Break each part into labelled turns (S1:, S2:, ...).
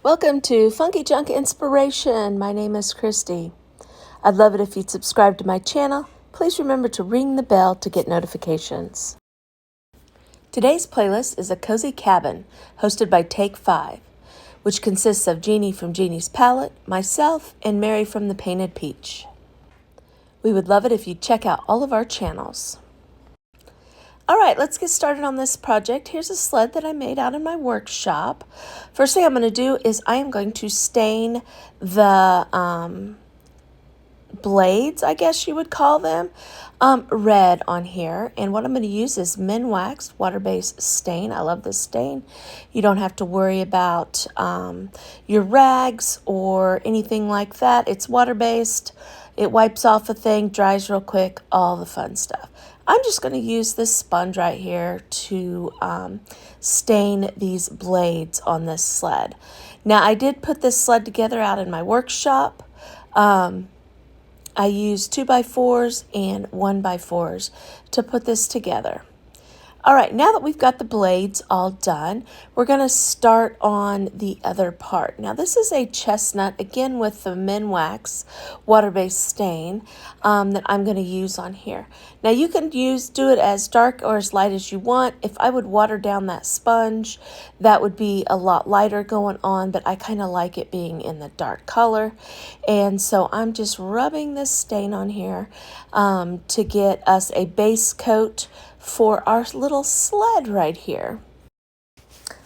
S1: Welcome to Funky Junk Inspiration. My name is Christy. I'd love it if you'd subscribe to my channel. Please remember to ring the bell to get notifications. Today's playlist is A Cozy Cabin, hosted by Take 5, which consists of Jeannie from Jeannie's Palette, myself, and Mary from The Painted Peach. We would love it if you'd check out all of our channels. All right, let's get started on this project. Here's a sled that I made out in my workshop. First thing I'm going to do is I am going to stain the blades, I guess you would call them, red on here. And what I'm going to use is Minwax water-based stain. I love this stain. You don't have to worry about your rags or anything like that. It's water-based. It wipes off a thing, dries real quick, all the fun stuff. I'm just going to use this sponge right here to stain these blades on this sled. Now, I did put this sled together out in my workshop. I used 2x4s and 1x4s to put this together. All right, now that we've got the blades all done, we're going to start on the other part. Now, this is a chestnut, again with the Minwax water-based stain that I'm going to use on here. Now, you can do it as dark or as light as you want. If I would water down that sponge, that would be a lot lighter going on, but I kind of like it being in the dark color. And so I'm just rubbing this stain on here to get us a base coat for our little sled right here.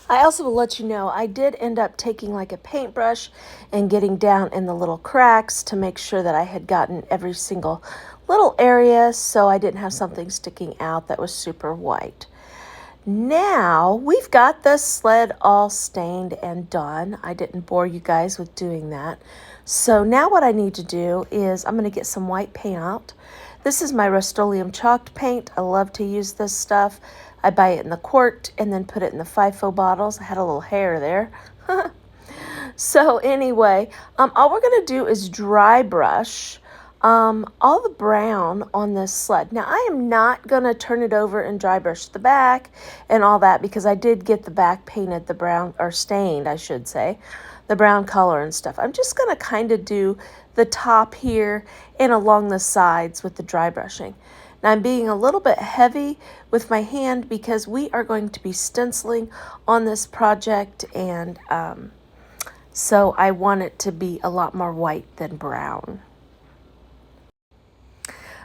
S1: I also will let you know I did end up taking like a paintbrush and getting down in the little cracks to make sure that I had gotten every single little area so I didn't have something sticking out that was super white. Now we've got the sled all stained and done. I didn't bore you guys with doing that. So now what I need to do is I'm going to get some white paint out. This is my Rust-Oleum chalked paint. I love to use this stuff. I buy it in the quart and then put it in the FIFO bottles. I had a little hair there. So anyway, all we're going to do is dry brush all the brown on this sled. Now, I am not going to turn it over and dry brush the back and all that because I did get the back painted the brown, or stained, I should say, the brown color and stuff. I'm just going to kind of do the top here and along the sides with the dry brushing. Now, I'm being a little bit heavy with my hand because we are going to be stenciling on this project, and so I want it to be a lot more white than brown.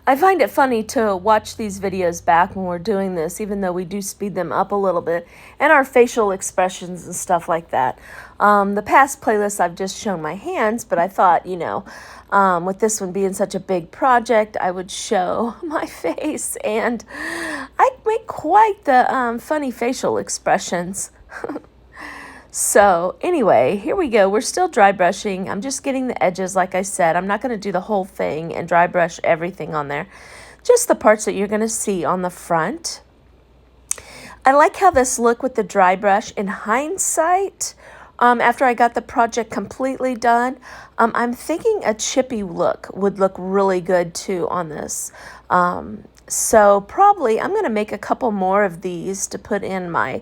S1: I find it funny to watch these videos back when we're doing this, even though we do speed them up a little bit, and our facial expressions and stuff like that. The past playlists I've just shown my hands, but I thought, you know, with this one being such a big project, I would show my face, and I make quite the funny facial expressions. So anyway, here we go. We're still dry brushing. I'm just getting the edges, like I said. I'm not going to do the whole thing and dry brush everything on there. Just the parts that you're going to see on the front. I like how this looked with the dry brush. In hindsight, after I got the project completely done, I'm thinking a chippy look would look really good too on this. So probably I'm going to make a couple more of these to put in my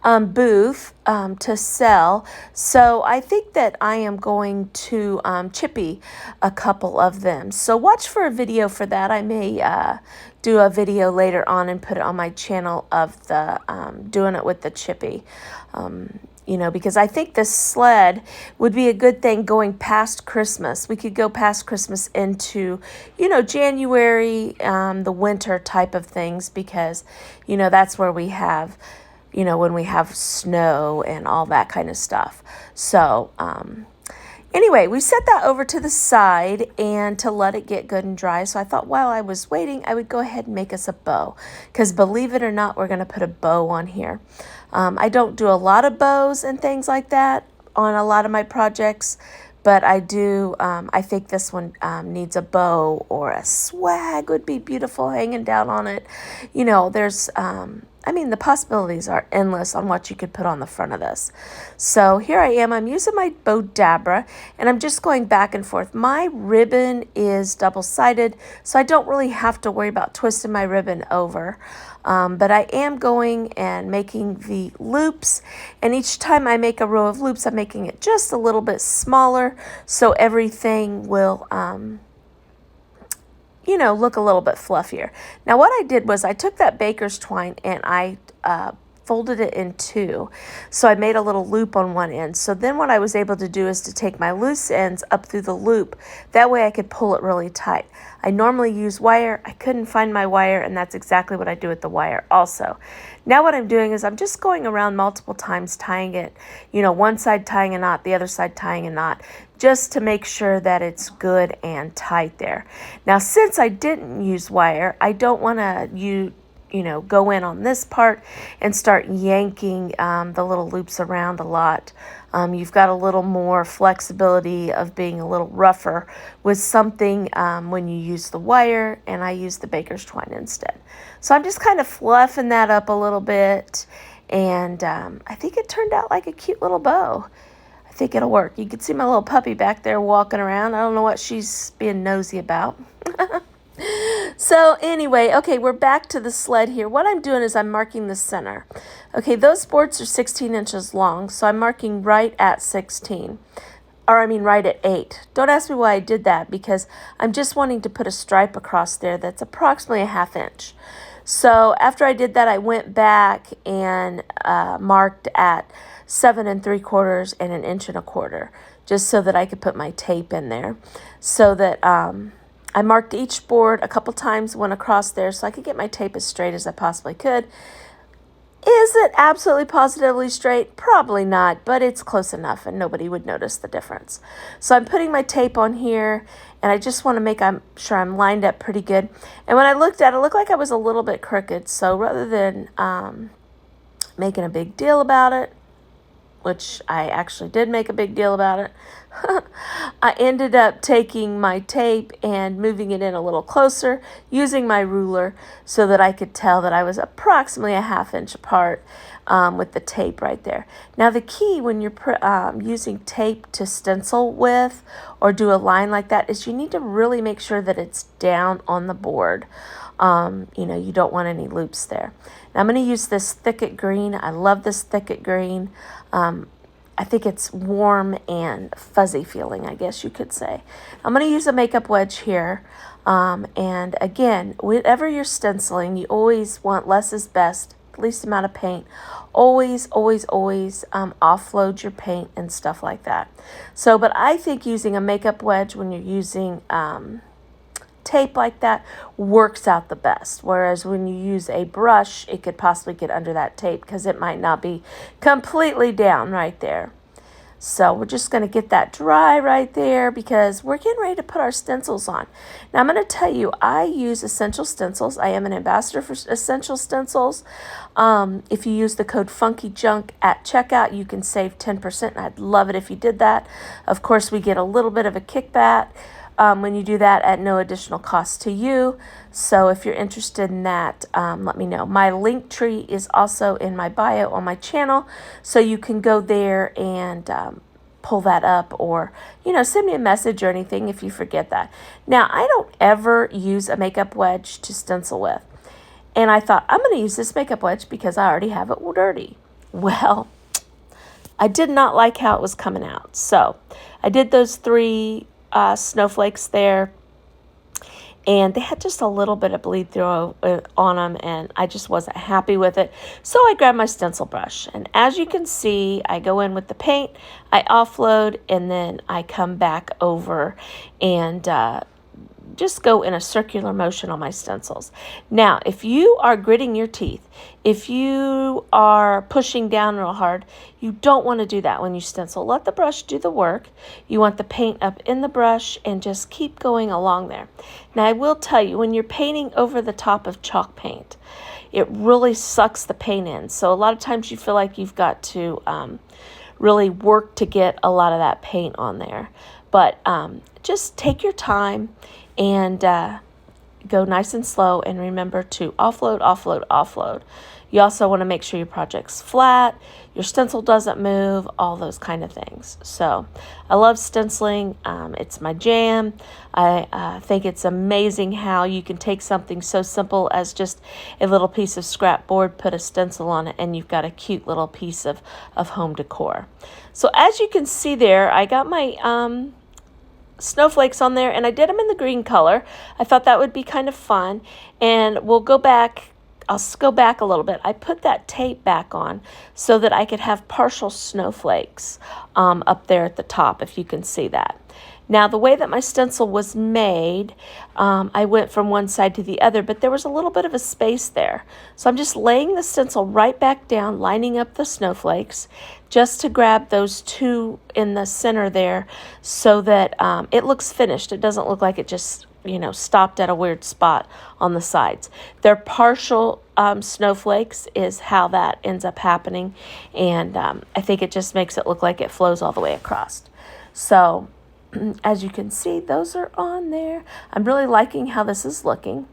S1: booth to sell. So I think that I am going to chippy a couple of them. So watch for a video for that. I may do a video later on and put it on my channel of the doing it with the chippy. You know, because I think this sled would be a good thing going past Christmas. We could go past Christmas into, you know, January, the winter type of things, because, you know, that's where we have, you know, when we have snow and all that kind of stuff. So, anyway, we set that over to the side and to let it get good and dry. So I thought while I was waiting, I would go ahead and make us a bow. Because believe it or not, we're going to put a bow on here. I don't do a lot of bows and things like that on a lot of my projects. But I do, I think this one needs a bow, or a swag would be beautiful hanging down on it. You know, there's... I mean, the possibilities are endless on what you could put on the front of this. So here I am. I'm using my Bow Dabra, and I'm just going back and forth. My ribbon is double-sided, so I don't really have to worry about twisting my ribbon over. But I am going and making the loops, and each time I make a row of loops, I'm making it just a little bit smaller so everything will look a little bit fluffier. Now what I did was I took that baker's twine and I folded it in two. So I made a little loop on one end. So then what I was able to do is to take my loose ends up through the loop. That way I could pull it really tight. I normally use wire. I couldn't find my wire, and that's exactly what I do with the wire also. Now what I'm doing is I'm just going around multiple times tying it, one side tying a knot, the other side tying a knot, just to make sure that it's good and tight there. Now since I didn't use wire, I don't want to go in on this part and start yanking the little loops around a lot. You've got a little more flexibility of being a little rougher with something when you use the wire, and I use the baker's twine instead. So I'm just kind of fluffing that up a little bit, and I think it turned out like a cute little bow. I think it'll work. You can see my little puppy back there walking around. I don't know what she's being nosy about. So anyway, okay, we're back to the sled here. What I'm doing is I'm marking the center. Okay, those boards are 16 inches long, so I'm marking right at 16. Right at 8. Don't ask me why I did that, because I'm just wanting to put a stripe across there that's approximately a 1/2 inch. So after I did that, I went back and marked at 7 3/4 and 1 1/4 inches, just so that I could put my tape in there. So that I marked each board a couple times, went across there so I could get my tape as straight as I possibly could. Is it absolutely positively straight? Probably not, but it's close enough and nobody would notice the difference. So I'm putting my tape on here, and I just want to make sure I'm lined up pretty good. And when I looked at it, it looked like I was a little bit crooked. So rather than making a big deal about it, which I actually did make a big deal about it, I ended up taking my tape and moving it in a little closer, using my ruler so that I could tell that I was approximately a 1/2 inch apart with the tape right there. Now the key when you're using tape to stencil with or do a line like that is you need to really make sure that it's down on the board. You don't want any loops there. Now I'm going to use this Thicket Green. I love this Thicket Green. I think it's warm and fuzzy feeling, I guess you could say. I'm going to use a makeup wedge here. And again, whenever you're stenciling, you always want less is best, least amount of paint. Always offload your paint and stuff like that. So, but I think using a makeup wedge when you're using tape like that works out the best, whereas when you use a brush it could possibly get under that tape because it might not be completely down right there. So we're just going to get that dry right there because we're getting ready to put our stencils on. Now I'm going to tell you, I use Essential Stencils. I am an ambassador for Essential Stencils. If you use the code FUNKYJUNK at checkout, you can save 10%. I'd love it if you did that. Of course, we get a little bit of a kickback when you do that at no additional cost to you. So if you're interested in that, let me know. My link tree is also in my bio on my channel, so you can go there and pull that up, or send me a message or anything if you forget that. Now I don't ever use a makeup wedge to stencil with, and I thought I'm going to use this makeup wedge because I already have it dirty. Well, I did not like how it was coming out, so I did those 3 snowflakes there, and they had just a little bit of bleed through on them, and I just wasn't happy with it. So I grabbed my stencil brush, and as you can see, I go in with the paint, I offload, and then I come back over and just go in a circular motion on my stencils. Now, if you are gritting your teeth, if you are pushing down real hard, you don't want to do that when you stencil. Let the brush do the work. You want the paint up in the brush and just keep going along there. Now, I will tell you, when you're painting over the top of chalk paint, it really sucks the paint in. So a lot of times you feel like you've got to really work to get a lot of that paint on there. But just take your time and go nice and slow, and remember to offload. You also want to make sure your project's flat, your stencil doesn't move, all those kind of things. So I love stenciling. It's my jam. I think it's amazing how you can take something so simple as just a little piece of scrap board, put a stencil on it, and you've got a cute little piece of home decor. So as you can see there, I got my snowflakes on there, and I did them in the green color. I thought that would be kind of fun. And we'll go back. I'll go back a little bit. I put that tape back on so that I could have partial snowflakes up there at the top, if you can see that. Now, the way that my stencil was made, I went from one side to the other, but there was a little bit of a space there. So I'm just laying the stencil right back down, lining up the snowflakes, just to grab those two in the center there so that it looks finished. It doesn't look like it just, stopped at a weird spot on the sides. They're partial snowflakes is how that ends up happening, and I think it just makes it look like it flows all the way across. So as you can see, those are on there. I'm really liking how this is looking.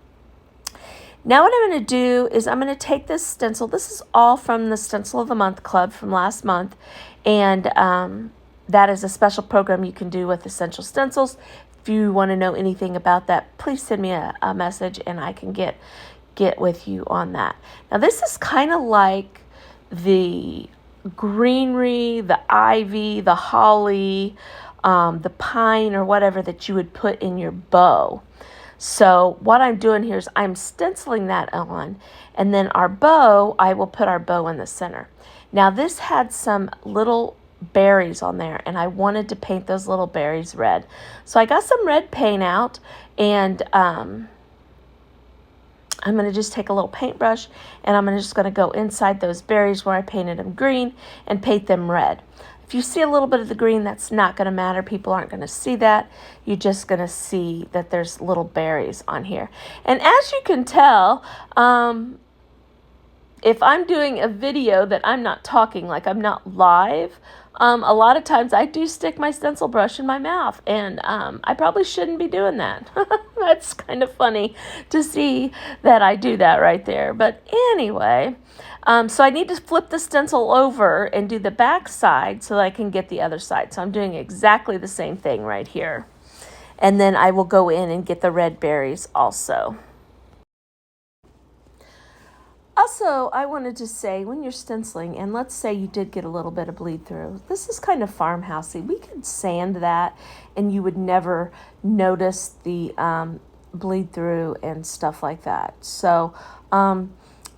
S1: Now what I'm going to do is I'm going to take this stencil. This is all from the Stencil of the Month Club from last month, and that is a special program you can do with Essential Stencils. If you want to know anything about that, please send me a message and I can get with you on that. Now this is kind of like the greenery, the ivy, the holly, the pine, or whatever that you would put in your bow. So what I'm doing here is I'm stenciling that on, and then our bow, I will put our bow in the center. Now this had some little berries on there, and I wanted to paint those little berries red. So I got some red paint out, and I'm going to just take a little paintbrush, and I'm just going to go inside those berries where I painted them green and paint them red. If you see a little bit of the green, that's not going to matter. People aren't going to see that. You're just going to see that there's little berries on here. And as you can tell, if I'm doing a video that I'm not talking, like I'm not live, a lot of times I do stick my stencil brush in my mouth, and I probably shouldn't be doing that. That's kind of funny to see that I do that right there. But anyway, so I need to flip the stencil over and do the back side so that I can get the other side. So I'm doing exactly the same thing right here. And then I will go in and get the red berries also. Also, I wanted to say, when you're stenciling, and let's say you did get a little bit of bleed through, this is kind of farmhousey. We could sand that and you would never notice the bleed through and stuff like that. So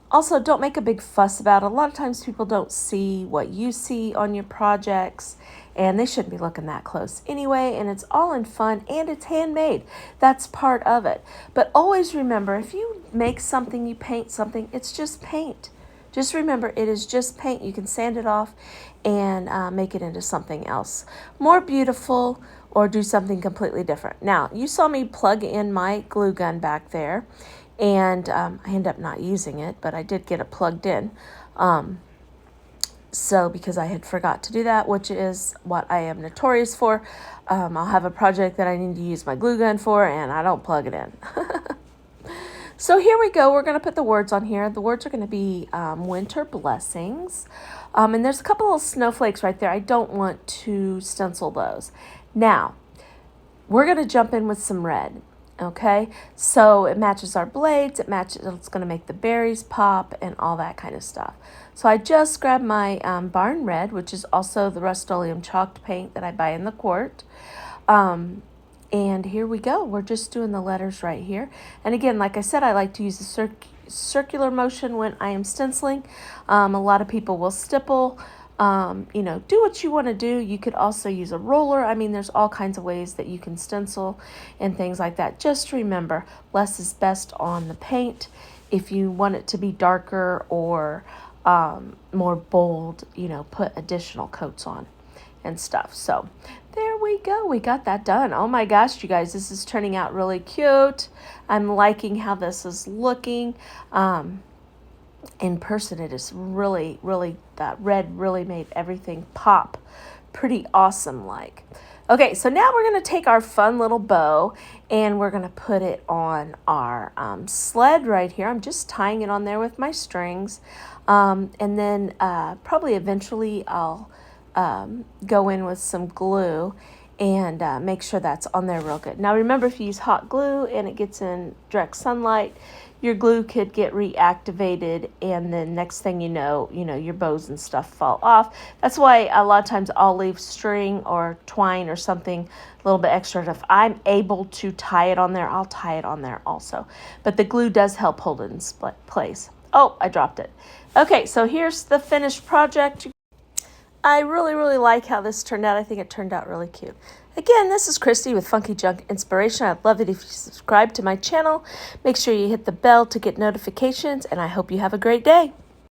S1: also, don't make a big fuss about it. A lot of times people don't see what you see on your projects, and they shouldn't be looking that close anyway, and it's all in fun, and it's handmade. That's part of it. But always remember, if you make something, you paint something, it's just paint. Just remember, it is just paint. You can sand it off and make it into something else more beautiful, or do something completely different. Now, you saw me plug in my glue gun back there, and I ended up not using it, but I did get it plugged in. So because I had forgot to do that, which is what I am notorious for. I'll have a project that I need to use my glue gun for, and I don't plug it in. So here we go. We're going to put the words on here. The words are going to be winter blessings. And there's a couple of snowflakes right there. I don't want to stencil those. Now, we're going to jump in with some red. Okay, so it matches our blades, it's going to make the berries pop and all that kind of stuff. So I just grabbed my Barn Red, which is also the Rust-Oleum chalked paint that I buy in the quart. And here we go. We're just doing the letters right here. And again, like I said, I like to use the circular motion when I am stenciling. A lot of people will stipple. Do what you want to do. You could also use a roller. I mean, there's all kinds of ways that you can stencil and things like that. Just remember, less is best on the paint. If you want it to be darker or more bold, put additional coats on and stuff. So there we go. We got that done. Oh my gosh, you guys, this is turning out really cute. I'm liking how this is looking. In person, it is really, that red really made everything pop pretty awesome like. Okay, so now we're going to take our fun little bow and we're going to put it on our sled right here. I'm just tying it on there with my strings. And then probably eventually I'll go in with some glue and make sure that's on there real good. Now remember, if you use hot glue and it gets in direct sunlight, your glue could get reactivated, and then next thing you know, your bows and stuff fall off. That's why a lot of times I'll leave string or twine or something a little bit extra. If I'm able to tie it on there, I'll tie it on there also. But the glue does help hold it in place. Oh, I dropped it. Okay, so here's the finished project. I really, really like how this turned out. I think it turned out really cute. Again, this is Christy with Funky Junk Inspiration. I'd love it if you subscribe to my channel. Make sure you hit the bell to get notifications, and I hope you have a great day.